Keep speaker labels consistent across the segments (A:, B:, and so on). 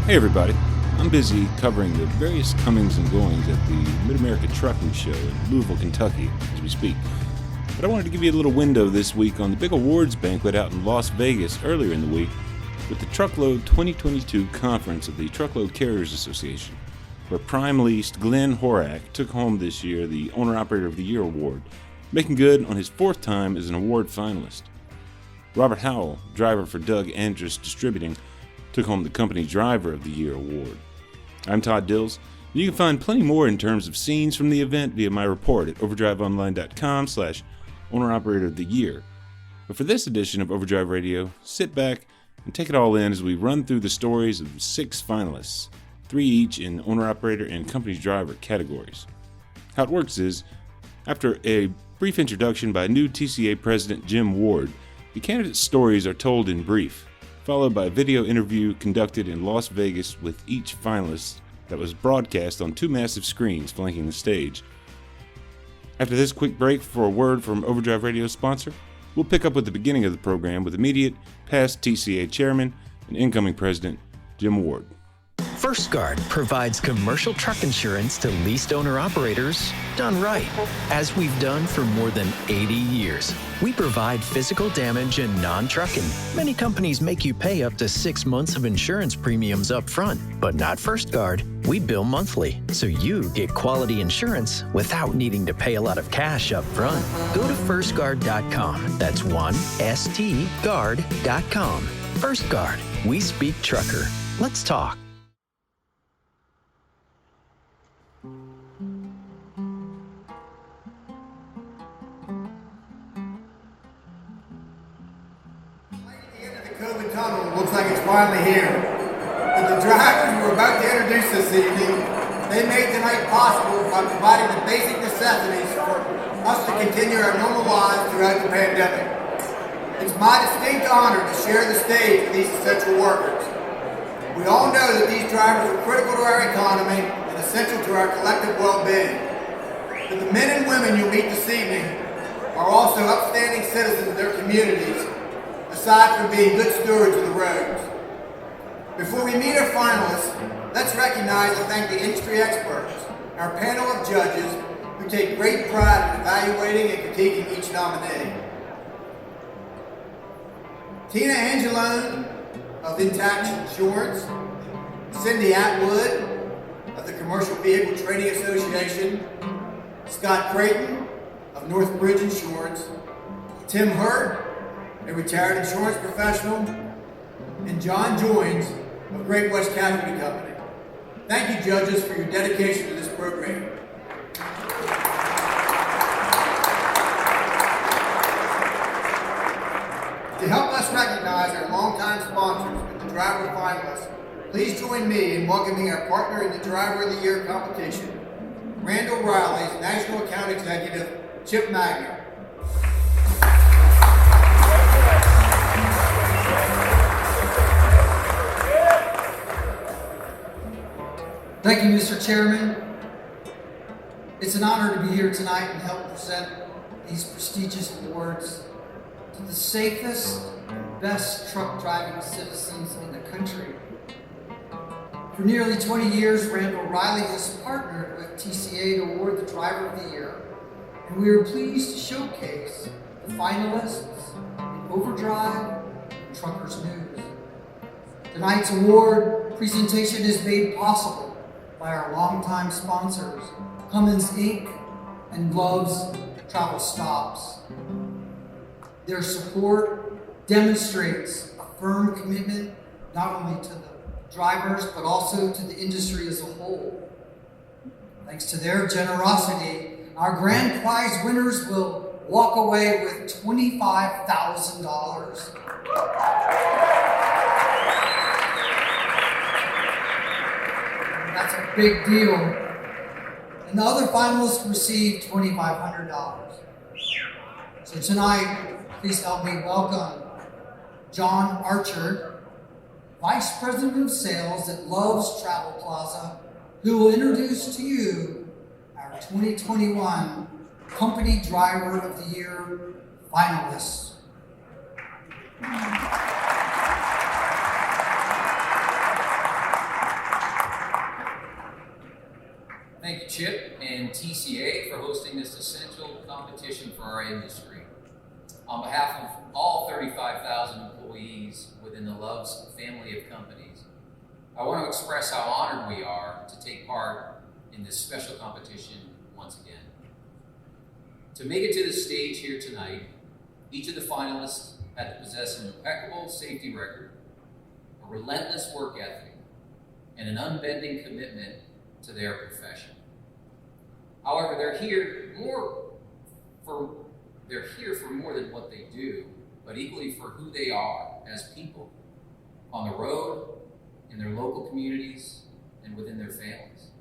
A: Hey everybody, I'm busy covering the various comings and goings at the Mid-America Trucking Show in Louisville, Kentucky as we speak. But I wanted to give you a little window this week on the big awards banquet out in Las Vegas earlier in the week with the Truckload 2022 conference of the Truckload Carriers Association, where Prime-leased Glen Horack took home this year the Owner-Operator of the Year award, making good on his fourth time as an award finalist. Robert Howell, driver for Doug Andrus Distributing, took home the Company Driver of the Year award. I'm Todd Dills. You can find plenty more in terms of scenes from the event via my report at overdriveonline.com/owner-operator of the year. But for this edition of Overdrive Radio, sit back and take it all in as we run through the stories of 6 finalists, 3 each in owner-operator and company driver categories. How it works is, after a brief introduction by new TCA President Jim Ward, the candidates' stories are told in brief, followed by a video interview conducted in Las Vegas with each finalist that was broadcast on 2 massive screens flanking the stage. After this quick break for a word from Overdrive Radio's sponsor, we'll pick up with the beginning of the program with immediate past TCA Chairman and incoming President Jim Ward.
B: First Guard provides commercial truck insurance to leased owner-operators done right, as we've done for more than 80 years. We provide physical damage and non-trucking. Many companies make you pay up to 6 months of insurance premiums up front, but not First Guard. We bill monthly, so you get quality insurance without needing to pay a lot of cash up front. Go to firstguard.com. That's 1stguard.com. First Guard. We speak trucker. Let's talk.
C: Looks like it's finally here. But the drivers we're about to introduce this evening, they made tonight possible by providing the basic necessities for us to continue our normal lives throughout the pandemic. It's my distinct honor to share the stage with these essential workers. We all know that these drivers are critical to our economy and essential to our collective well-being. But the men and women you'll meet this evening are also upstanding citizens of their communities, aside from being good stewards of the roads. Before we meet our finalists, let's recognize and thank the industry experts, our panel of judges who take great pride in evaluating and critiquing each nominee. Tina Angelone of Intact Insurance, Cindy Atwood of the Commercial Vehicle Trading Association, Scott Creighton of Northbridge Insurance, Tim Hurt, a retired insurance professional, and John Joins of Great West Casualty Company. Thank you, judges, for your dedication to this program. To help us recognize our longtime sponsors and the driver finalists, please join me in welcoming our partner in the Driver of the Year competition, Randall Riley's National Account Executive, Chip Magner.
D: Thank you, Mr. Chairman. It's an honor to be here tonight and help present these prestigious awards to the safest and best truck driving citizens in the country. For nearly 20 years, Randall Riley has partnered with TCA to award the Driver of the Year, and we are pleased to showcase the finalists in Overdrive and Truckers News. Tonight's award presentation is made possible by our longtime sponsors, Cummins Inc. and Gloves Travel Stops. Their support demonstrates a firm commitment not only to the drivers but also to the industry as a whole. Thanks to their generosity, our grand prize winners will walk away with $25,000. That's a big deal. And the other finalists received $2,500. So tonight, please help me welcome John Archer, Vice President of Sales at Lowe's Travel Plaza, who will introduce to you our 2021 Company Driver of the Year finalists.
E: Thank you, Chip and TCA, for hosting this essential competition for our industry. On behalf of all 35,000 employees within the Love's family of companies, I want to express how honored we are to take part in this special competition once again. To make it to the stage here tonight, each of the finalists had to possess an impeccable safety record, a relentless work ethic, and an unbending commitment to their profession. However, they're here for more than what they do, but equally for who they are as people, on the road, in their local communities, and within their families.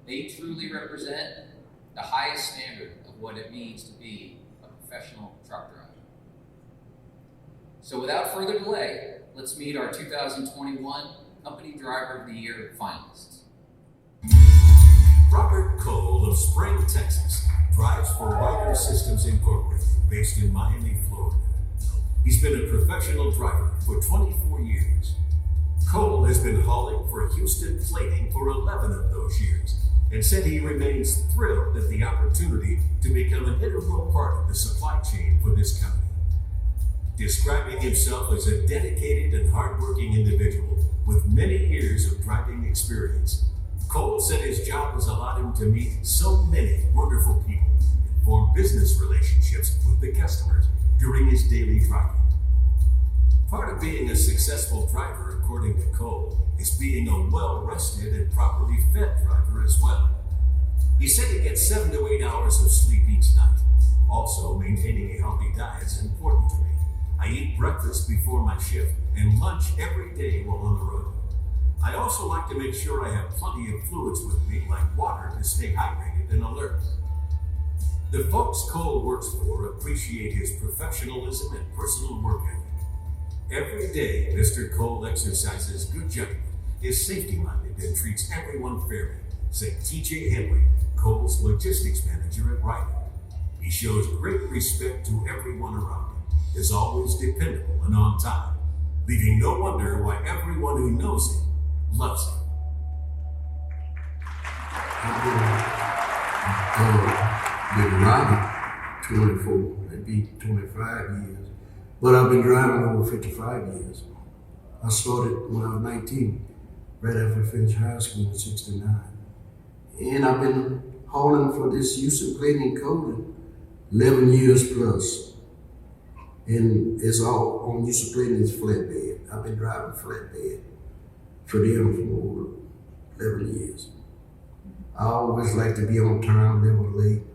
E: They truly represent the highest standard of what it means to be a professional truck driver. So without further delay, let's meet our 2021 Company Driver of the Year finalists.
F: Robert Cole of Spring, Texas, drives for Ryder Systems Incorporated, based in Miami, Florida. He's been a professional driver for 24 years. Cole has been hauling for Houston Plating for 11 of those years, and said he remains thrilled at the opportunity to become an integral part of the supply chain for this company. Describing himself as a dedicated and hardworking individual with many years of driving experience, Cole said his job has allowed him to meet so many wonderful people and form business relationships with the customers during his daily driving. Part of being a successful driver, according to Cole, is being a well-rested and properly fed driver as well. He said he gets 7 to 8 hours of sleep each night. Also, maintaining a healthy diet is important to me. I eat breakfast before my shift and lunch every day while on the road. I also like to make sure I have plenty of fluids with me, like water, to stay hydrated and alert. The folks Cole works for appreciate his professionalism and personal work ethic. Every day, Mr. Cole exercises good judgment, is safety-minded, and treats everyone fairly, said TJ Henley, Cole's logistics manager at Ryder. He shows great respect to everyone around him, is always dependable and on time, leaving no wonder why everyone who knows him loves him.
G: I've been driving 24, maybe 25 years. But I've been driving over 55 years. I started when I was 19, right after I finished high school in 69. And I've been hauling for this Houston Plating Coating 11 years plus. And it's all on Houston Plating's flatbed. I've been driving flatbed for them for over 11 years. I always like to be on time, never late.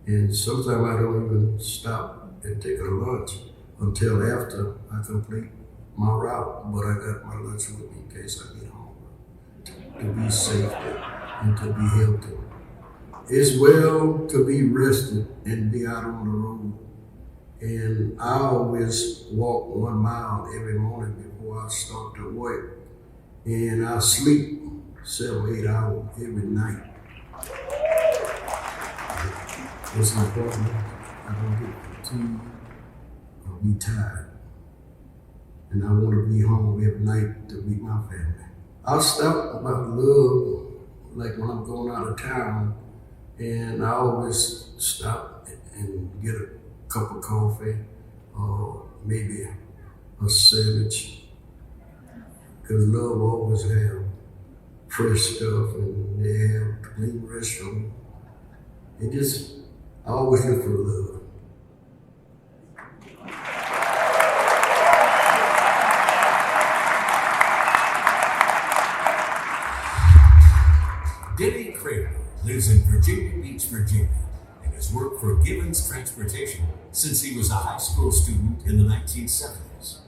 G: And sometimes I don't even stop and take a lunch until after I complete my route, but I got my lunch with me in case I get home. To be safe and to be healthy. It's well to be rested and be out on the road. And I always walk 1 mile every morning before I start to work. And I sleep 7, 8 hours every night. It's important. I don't get fatigued. Be tired, and I want to be home every night to meet my family. I'll stop about love, like when I'm going out of town, and I always stop and get a cup of coffee or maybe a sandwich, because love always have fresh stuff and they have clean restaurant. I always look for love.
F: Krieger lives in Virginia Beach, Virginia, and has worked for Gibbons Transportation since he was a high school student in the 1970s.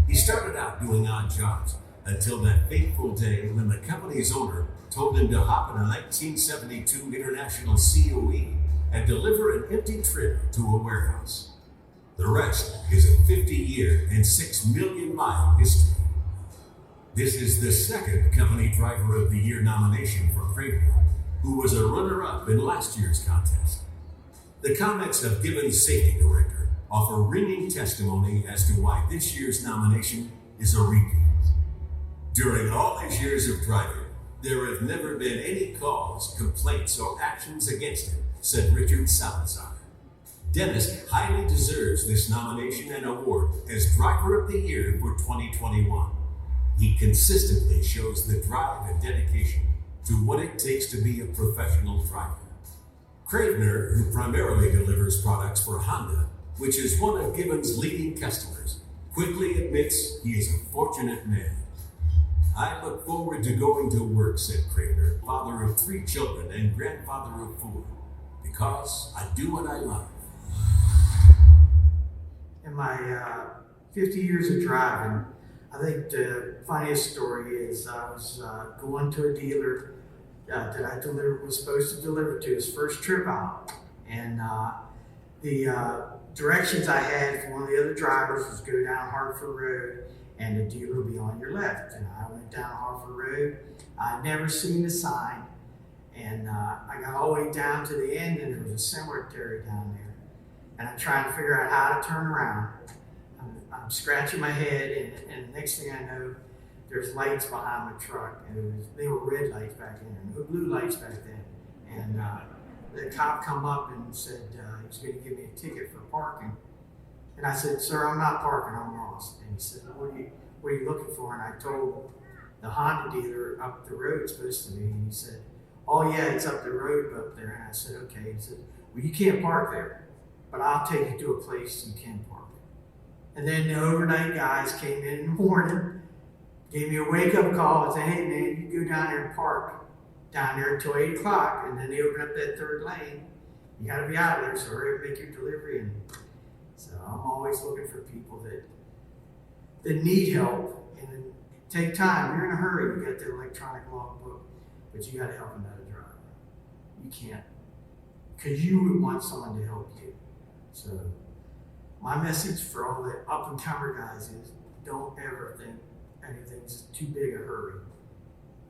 F: He started out doing odd jobs until that fateful day when the company's owner told him to hop in a 1972 International COE and deliver an empty trailer to a warehouse. The rest is a 50-year and 6 million mile history. This is the second Company Driver of the Year nomination for Krieger, who was a runner-up in last year's contest. The comments of Gibbons' safety director offer ringing testimony as to why this year's nomination is a repeat. During all his years of driving, there have never been any calls, complaints, or actions against him, said Richard Salazar. Dennis highly deserves this nomination and award as Driver of the Year for 2021. He consistently shows the drive and dedication to what it takes to be a professional driver. Krieger, who primarily delivers products for Honda, which is one of Gibbons' leading customers, quickly admits he is a fortunate man. I look forward to going to work, said Krieger, father of 3 children and grandfather of 4, because I do what I love.
H: In my 50 years of driving, I think the funniest story is I was going to a dealer that I was supposed to deliver to his first trip out. And the directions I had from one of the other drivers was go down Hartford Road and the dealer will be on your left. And I went down Hartford Road. I'd never seen the sign. And I got all the way down to the end and there was a cemetery down there. And I'm trying to figure out how to turn around. I'm scratching my head and the next thing I know, there's lights behind my truck. And they were red lights back then, no blue lights back then. And the cop come up and said he was going to give me a ticket for parking. And I said, sir, I'm not parking, I'm lost. And he said, what are you looking for? And I told the Honda dealer up the road supposed to be. And he said, oh yeah, it's up the road up there. And I said, okay. He said, well, you can't park there, but I'll take you to a place you can park. And then the overnight guys came in the morning, gave me a wake-up call and said, hey man, you go down there and park down there until 8 o'clock, and then they open up that third lane. You gotta be out of there, so hurry up, make your delivery. And so I'm always looking for people that need help and take time. You're in a hurry, you got the electronic logbook, but you gotta help another driver. You can't, because you would want someone to help you. So my message for all the up-and-comer guys is don't ever think anything's too big a hurry.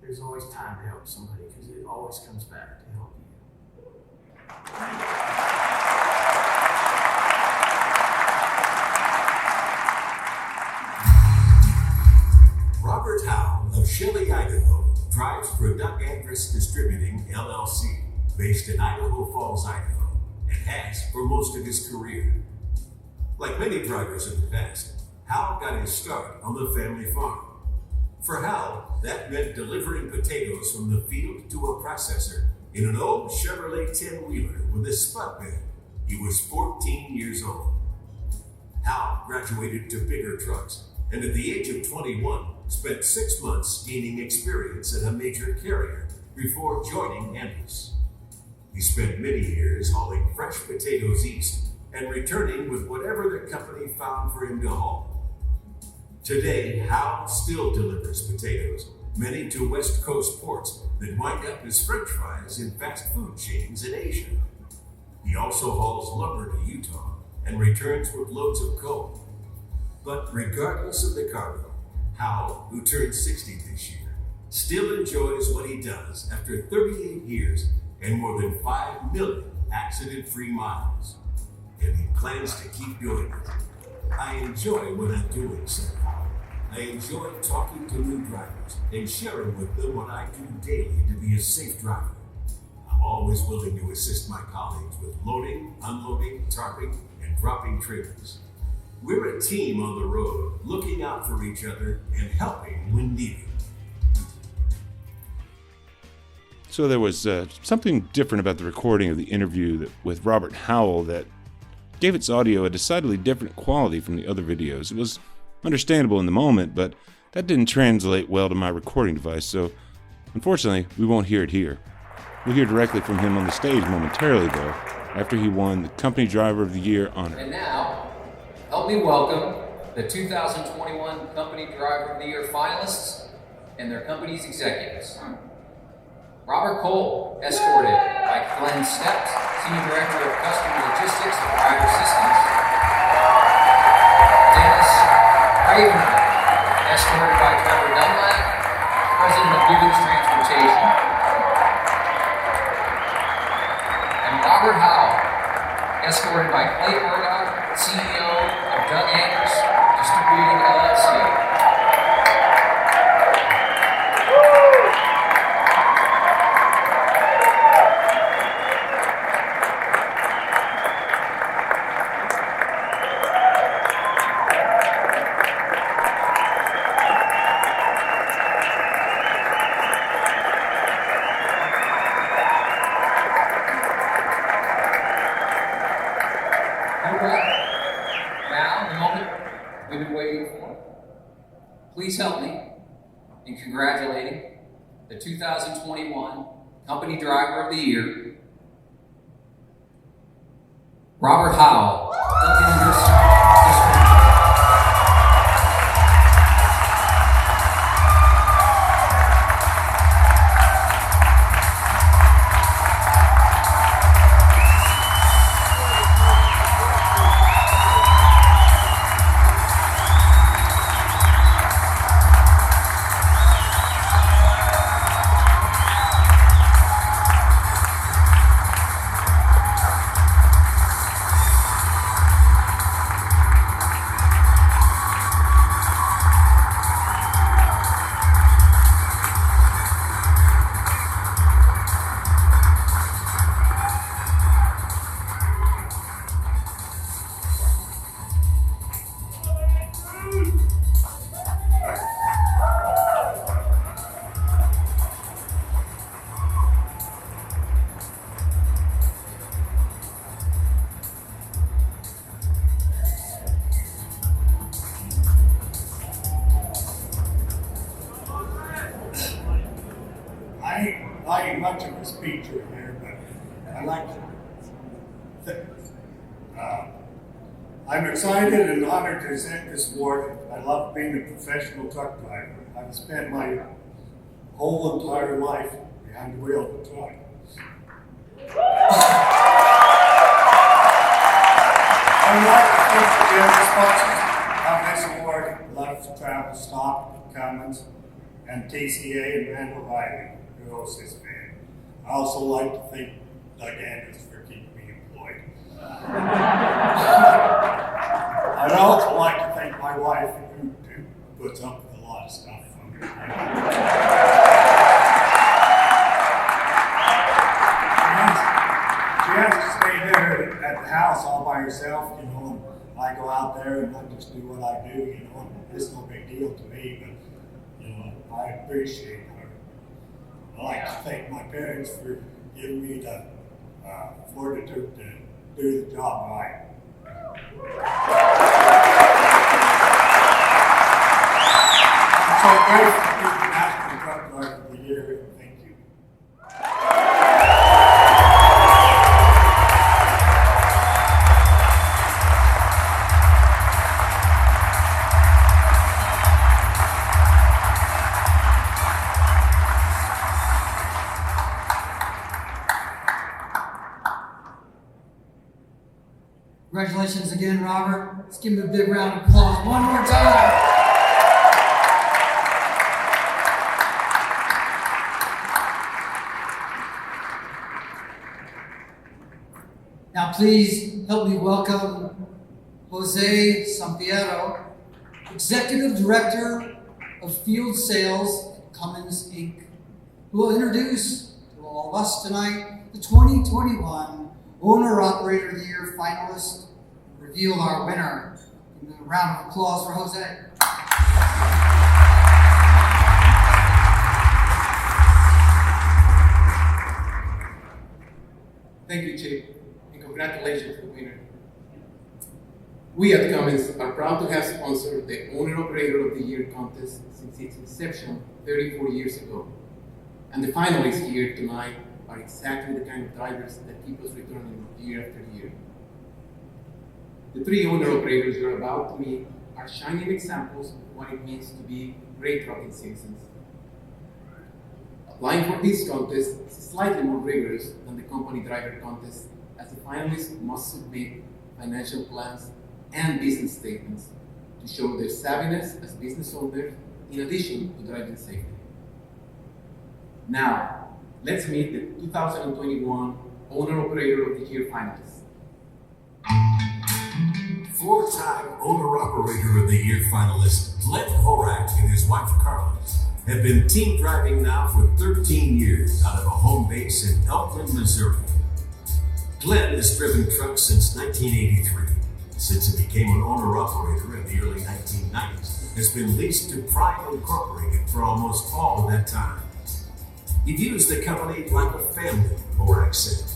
H: There's always time to help somebody because it always comes back to help you.
F: Robert Howell of Shelley, Idaho, drives for Doug Andrus Distributing, LLC, based in Idaho Falls, Idaho, and has for most of his career. Like many drivers in the past, Howell got his start on the family farm. For Howell, that meant delivering potatoes from the field to a processor in an old Chevrolet 10-wheeler with a spud bed. He was 14 years old. Howell graduated to bigger trucks, and at the age of 21, spent 6 months gaining experience at a major carrier before joining Andrus. He spent many years hauling fresh potatoes east and returning with whatever the company found for him to haul. Today, Howell still delivers potatoes, many to West Coast ports that wind up as French fries in fast food chains in Asia. He also hauls lumber to Utah and returns with loads of coal. But regardless of the cargo, Howell, who turned 60 this year, still enjoys what he does after 38 years and more than 5 million accident-free miles. And he plans to keep doing it. I enjoy what I'm doing, said Howell. I enjoy talking to new drivers and sharing with them what I do daily to be a safe driver. I'm always willing to assist my colleagues with loading, unloading, tarping, and dropping trailers. We're a team on the road, looking out for each other and helping when needed.
A: So there was something different about the recording of the interview with Robert Howell that gave its audio a decidedly different quality from the other videos. It was understandable in the moment, but that didn't translate well to my recording device, so unfortunately, we won't hear it here. We'll hear directly from him on the stage momentarily, though, after he won the Company Driver of the Year honor.
E: And now, help me welcome the 2021 Company Driver of the Year finalists and their company's executives. Robert Cole, escorted by Glenn Steps, Senior Director of Customer Logistics for Driver Systems. Dennis Krieger, escorted by Trevor Dunlap, President of Gibbons Transportation. And Robert Howell, escorted by Clay Murdoch, CEO of Doug Andrus Distributing, LLC. All right. Now, the moment we've been waiting for. Please help me in congratulating the 2021 Company Driver of the Year, Robert Howell. Doug Andrus Distributing.
I: I ain't much of a speaker here, but I like to. I'm excited and honored to present this award. I love being a professional truck driver. I've spent my whole entire life behind the wheel of a truck. I'd like to thank the general sponsors of this award, Love Travel Stop, Cummins, and TCA and Randall Riley, who hosts this event. I also like to thank Doug Andrus for keeping me employed. I'd also like to thank my wife, who puts up with a lot of stuff from me. She has to stay there at the house all by herself, you know, and I go out there and I just do what I do, you know, and it's no big deal to me, but, you know, I appreciate her. I'd like to thank my parents for giving me the fortitude to do the job right. I'm so grateful to be the National Truck Driver of the Year. Thank you.
D: Congratulations again, Robert. Let's give him a big round of applause one more time. Now please help me welcome Jose Sampiero, Executive Director of Field Sales at Cummins, Inc., who will introduce to all of us tonight the 2021 Owner-Operator of the Year finalist, reveal our winner. Give a round of applause for Jose.
J: Thank you, Chief, and congratulations to the winner. We at Cummins are proud to have sponsored the Owner-Operator of the Year contest since its inception 34 years ago. And the finalists here tonight are exactly the kind of drivers that keep us returning year after year. The three owner-operators you're about to meet are shining examples of what it means to be great trucking citizens. Applying for this contest is slightly more rigorous than the company driver contest, as the finalists must submit financial plans and business statements to show their savviness as business owners in addition to driving safety. Now, let's meet the 2021 Owner-Operator of the Year finalists.
F: Four-time Owner-Operator of the Year finalist Glen Horack and his wife Carla have been team driving now for 13 years out of a home base in Elkland, Missouri. Glen has driven trucks since 1983. Since it became an owner-operator in the early 1990s, has been leased to Prime Incorporated for almost all of that time. He views the company like a family, Horak said.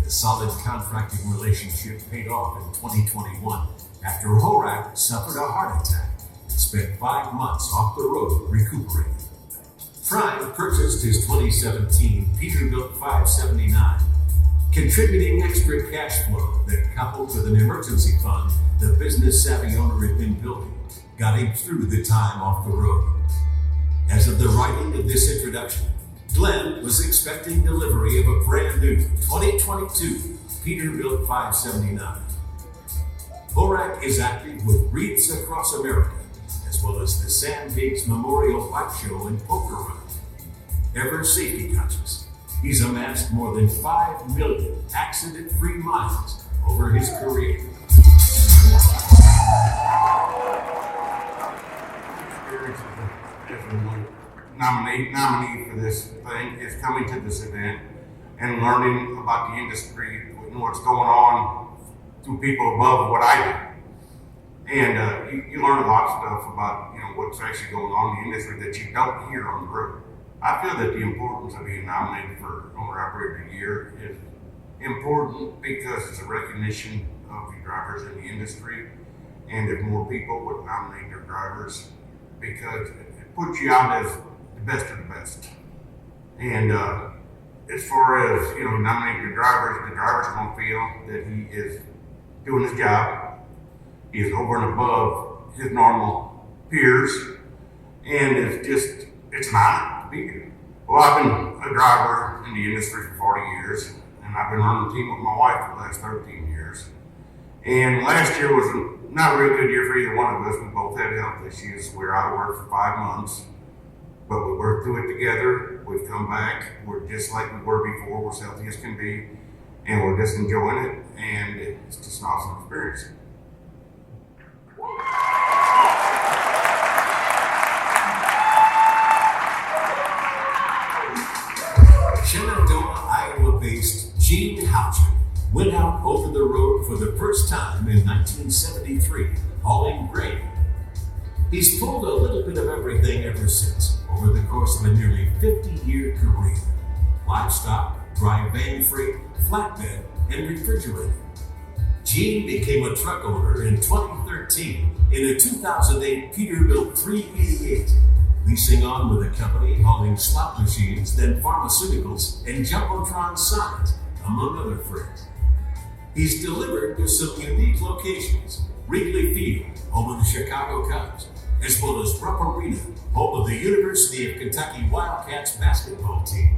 F: The solid contracting relationship paid off in 2021 after Holrak suffered a heart attack and spent 5 months off the road recuperating. Prime purchased his 2017 Peterbilt 579, contributing extra cash flow that, coupled with an emergency fund the business-savvy owner had been building, got him through the time off the road. As of the writing of this introduction, Glenn was expecting delivery of a brand new 2022 Peterbilt 579. Horak is active with wreaths across America, as well as the Sam Biggs Memorial Bike Show and Poker Run. Ever safety conscious, he's amassed more than 5 million accident-free miles over his career.
K: Nominee for this thing is coming to this event and learning about the industry, what's going on through people above what I do. And you learn a lot of stuff about what's actually going on in the industry that you don't hear on the road. I feel that the importance of being nominated for Owner Operator of the Year is important because it's a recognition of the drivers in the industry, and if more people would nominate their drivers, because it puts you out as the best of the best. And as far as nominating the driver's going to feel that he is doing his job. He is over and above his normal peers, and it's an honor to be here. Well, I've been a driver in the industry for 40 years, and I've been on the team with my wife for the last 13 years. And last year was not a real good year for either one of us. We both had health issues. We were out of work for 5 months, but we worked through it together. We've come back. We're just like we were before. We're as healthy as can be, and we're just enjoying it, and it's just an awesome experience.
F: Shenandoah, Iowa-based Gene Howe went out over the road for the first time in 1973, hauling grain. He's pulled a little bit of everything ever since, over the course of a nearly 50-year career. Livestock, dry van freight, flatbed, and refrigerated. Gene became a truck owner in 2013 in a 2008 Peterbilt 388, leasing on with a company hauling slot machines, then pharmaceuticals, and Jumbotron signs, among other freight. He's delivered to some unique locations: Wrigley Field, home of the Chicago Cubs, as well as Rupp Arena, home of the University of Kentucky Wildcats basketball team.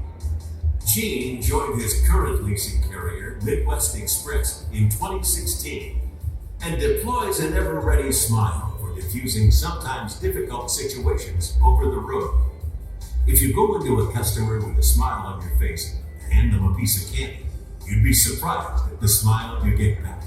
F: Gene joined his current leasing carrier, Midwest Express, in 2016 and deploys an ever-ready smile for diffusing sometimes difficult situations over the road. If you go into a customer with a smile on your face and hand them a piece of candy, you'd be surprised at the smile you get back.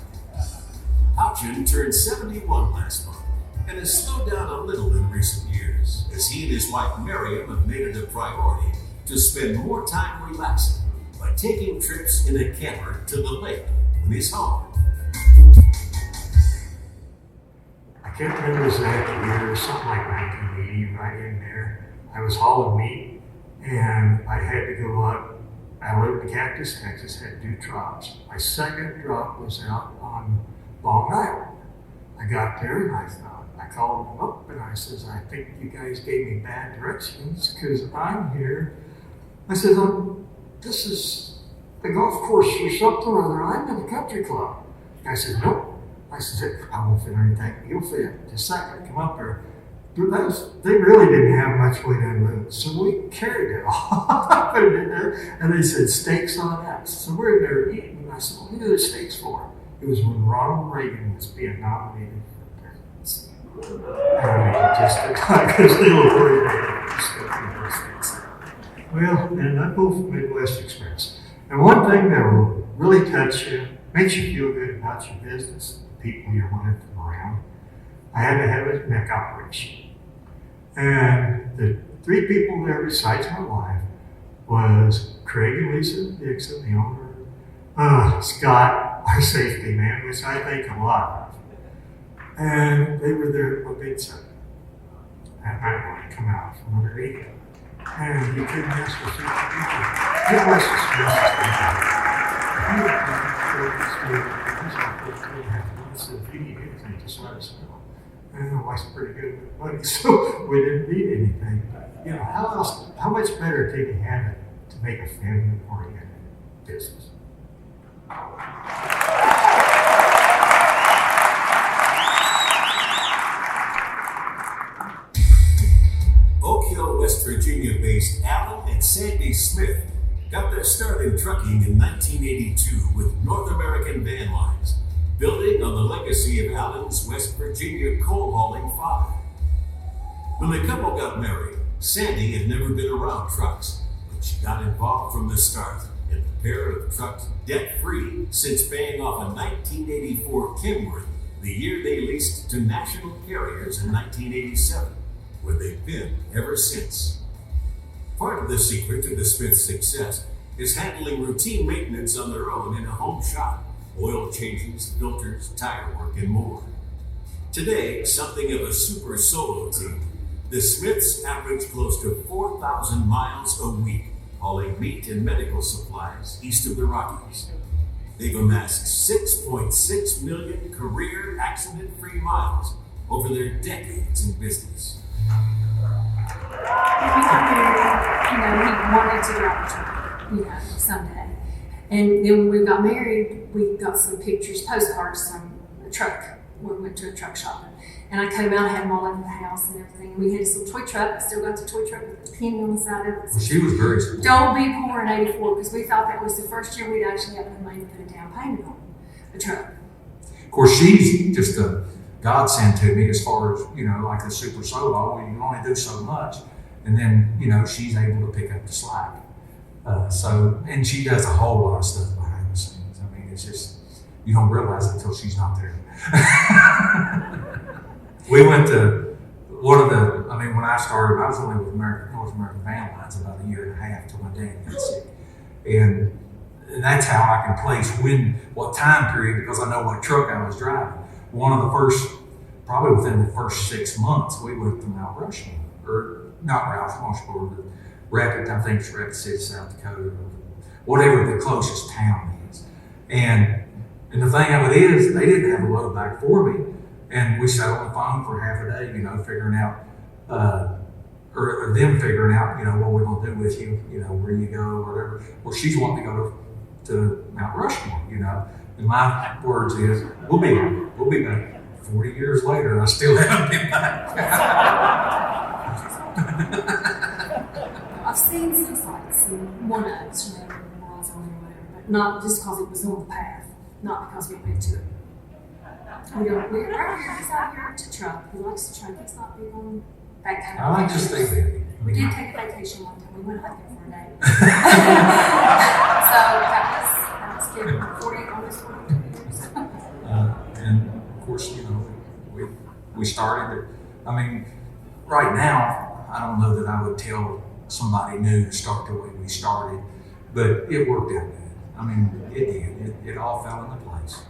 F: Houchin turned 71 last month and has slowed down a little in recent years, as he and his wife Miriam have made it a priority to spend more time relaxing by taking trips in a camper to the lake when he's home.
L: I can't remember exact year, something like 1980, right in there. I was hauling meat, and I had to go out. I lived in Cactus, Texas, had to do drops. My second drop was out on Long Island. I got there, and I called them up, and I says, I think you guys gave me bad directions, because I'm here. I said, this is the golf course or something or other. I'm in the country club. I said, nope. I said, I won't fit anything. You'll fit. Just a second, come up there. They really didn't have much way to unload, so we carried it all. Put it in there, and they said, steaks on X. So we're in there eating, and I said, what are the steaks for? It was when Ronald Reagan was being nominated for presidency. And just looked like this little pretty. Well, and I go for Midwest Express. And one thing that will really touch you, makes you feel good about your business, the people you're with around, I had to have a neck operation. And the 3 people there besides my wife was Craig and Lisa Dixon, the owner, Scott, our safety man, which I think a lot of. And they were there at my bedside. That night when I come out from underneath it. And you couldn't ask for 50 people. Midwest Express is Just let us know. And my wife's pretty good with money, so we didn't need anything. You know, how much better can you have it to make a family-oriented business?
F: Oak Hill, West Virginia-based Alan and Sandy Smith got their start in trucking in 1982 with North American Van Lines, building on the legacy of Alan's West Virginia coal-hauling father. When the couple got married, Sandy had never been around trucks, but she got involved from the start, and the pair have trucked debt-free since paying off a 1984 Kenworth the year they leased to National Carriers in 1987, where they've been ever since. Part of the secret to the Smiths' success is handling routine maintenance on their own in a home shop, oil changes, filters, tire work, and more. Today, something of a super solo team, the Smiths average close to 4,000 miles a week, hauling meat and medical supplies east of the Rockies. They've amassed 6.6 million career accident-free miles over their decades in business.
M: We got married, he wanted to drive a truck, someday. And then when we got married, we got some pictures, postcards from a truck, where we went to a truck shop. And I came out, I had them all over the house and everything. We had some toy truck, still got the toy truck with the pin on the side of it.
N: Well, she was very supportive.
M: Don't be poor in 84, because we thought that was the first year we'd actually have enough money to put a down payment on a truck.
N: Of course, she's just a godsend to me as far as, like a super solo, you can only do so much. And then, she's able to pick up the slack. And she does a whole lot of stuff behind the scenes. I mean, it's just, you don't realize it until she's not there. We went to when I started, I was only with North American Van Lines about a year and a half till my dad got sick. And that's how I can place what time period, because I know what truck I was driving. Probably within the first 6 months, we went to Mount Rushmore, or not Ralph Rushmore, but Rapid, I think it's Rapid City, South Dakota, or whatever the closest town is. And the thing of it is, they didn't have a load back for me. And we sat on the phone for half a day, figuring out, or them figuring out, what we're going to do with you, where you go, or whatever. Well, she's wanting to go to Mount Rushmore, And my words is, we'll be back. 40 years later, I still haven't been back.
M: I've seen some sites and one-ups, miles on or whatever, but not just because it was on the path, not because we went to it. We're out here to truck. He likes to truck. It's not big on backpacking.
N: I like to stay there.
M: We did take a vacation one time. We went hiking for a day. So that was good. Almost 42 years.
N: And of course, we started. Right now, I don't know that I would tell somebody new to start the way we started, but it worked out good. It did. It all fell into place.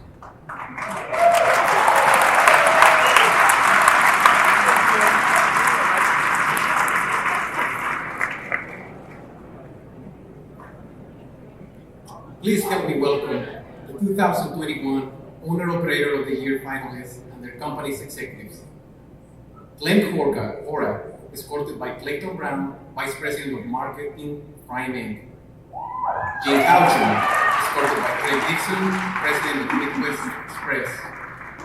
J: Please help me welcome the 2021 Owner-Operator of the Year finalists and their company's executives. Glen Horack, escorted by Clayton Brown, Vice President of Marketing, Prime-leased Glen Horack, escorted by Craig Dixon, President of Midwest Express,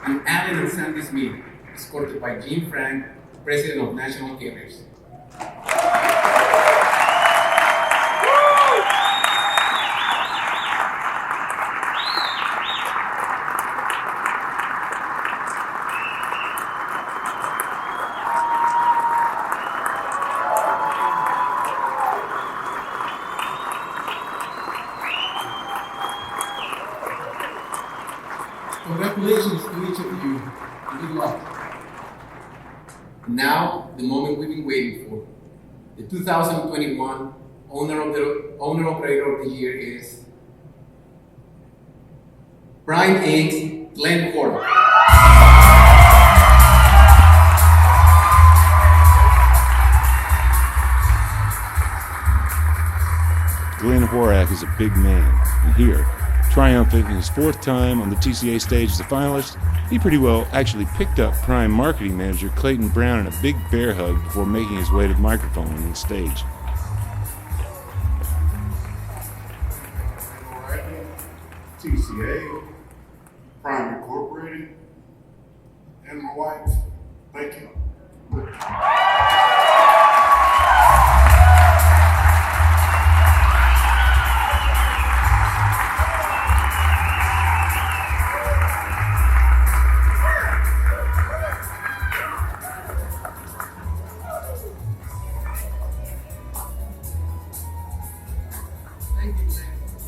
J: and Alan and Sandy Smith, escorted by Jim Frank, President of National Carriers. Congratulations to each of you, and good luck. Now, the moment we've been waiting for. The 2021 Owner-Operator of the Year is Prime-leased Glen Horack.
A: Glen Horack is a big man, and here, Triumphant in his 4th time on the TCA stage as a finalist, he pretty well actually picked up Prime marketing manager Clayton Brown in a big bear hug before making his way to the microphone on the stage.
O: TCA, Prime Incorporated, and my wife, thank you.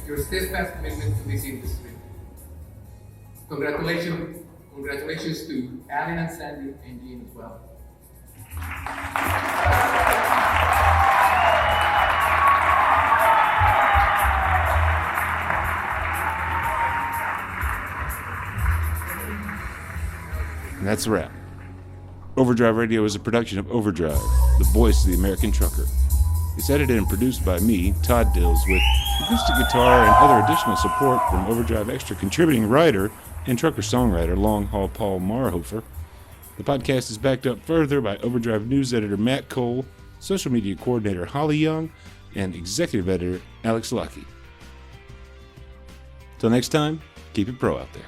J: Your steadfast commitment to this industry. Congratulations to Alan and Sandy and Jean as well.
A: And that's a wrap. Overdrive Radio is a production of Overdrive, the voice of the American trucker. It's edited and produced by me, Todd Dills, with acoustic guitar and other additional support from Overdrive Extra contributing writer and trucker-songwriter Long Haul Paul Marhofer. The podcast is backed up further by Overdrive news editor Matt Cole, social media coordinator Holly Young, and executive editor Alex Lucky. Till next time, keep it pro out there.